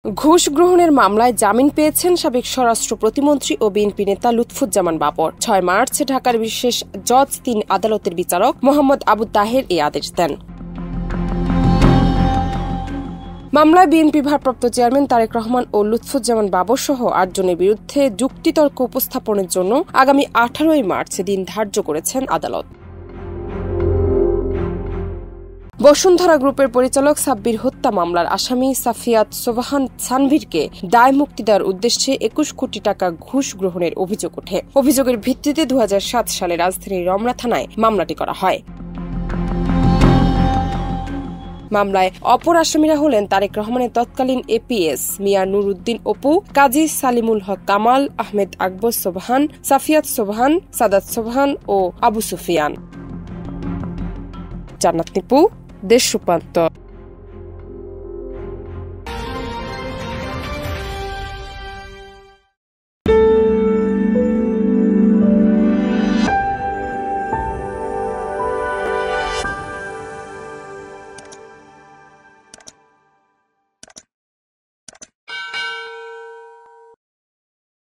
ঘুষ গ্রহণের মামলায় জামিন পেয়েছেন সাবেক স্বরাষ্ট্র প্রতিমন্ত্রী ও বিএনপি নেতা লুৎফুজ্জামান বাবর। ৬ মার্চ ঢাকার বিশেষ জজ ৩ আদালতের বিচারক মোহাম্মদ আবু তাহের এই আদেশ দেন। মামলায় বিএনপি ভারপ্রাপ্ত চেয়ারম্যান তারেক রহমান ও লুৎফুজ্জামান বাবর সহ ৮ জনের বিরুদ্ধে যুক্তিতর্ক উপস্থাপনের জন্য আগামী ১৮ মার্চ দিন ধার্য করেছেন আদালত। বসুন্ধরা গ্রুপের পরিচালক সাব্বির হত্যা মামলার আসামি সাফিয়াত সোবহান সানভীরকে দায় মুক্তি দেওয়ার উদ্দেশ্যে ২১ কোটি টাকা ঘুষ গ্রহণের অভিযোগ ওঠে। অভিযোগের ভিত্তিতে ২০০৭ সালে রাজধানীর রমনা থানায় মামলাটি করা হয়। মামলায় অপর আসামিরা হলেন তারেক রহমানের তৎকালীন এপিএস মিয়া নুর উদ্দিন অপু, কাজী সালিমুল হক কামাল, আহমেদ আকবর সোবহান, সাফিয়াত সোবহান, সাদাত সোবহান ও আবু সুফিয়ান। জান্নাত নিপু, দেশ রূপান্তর।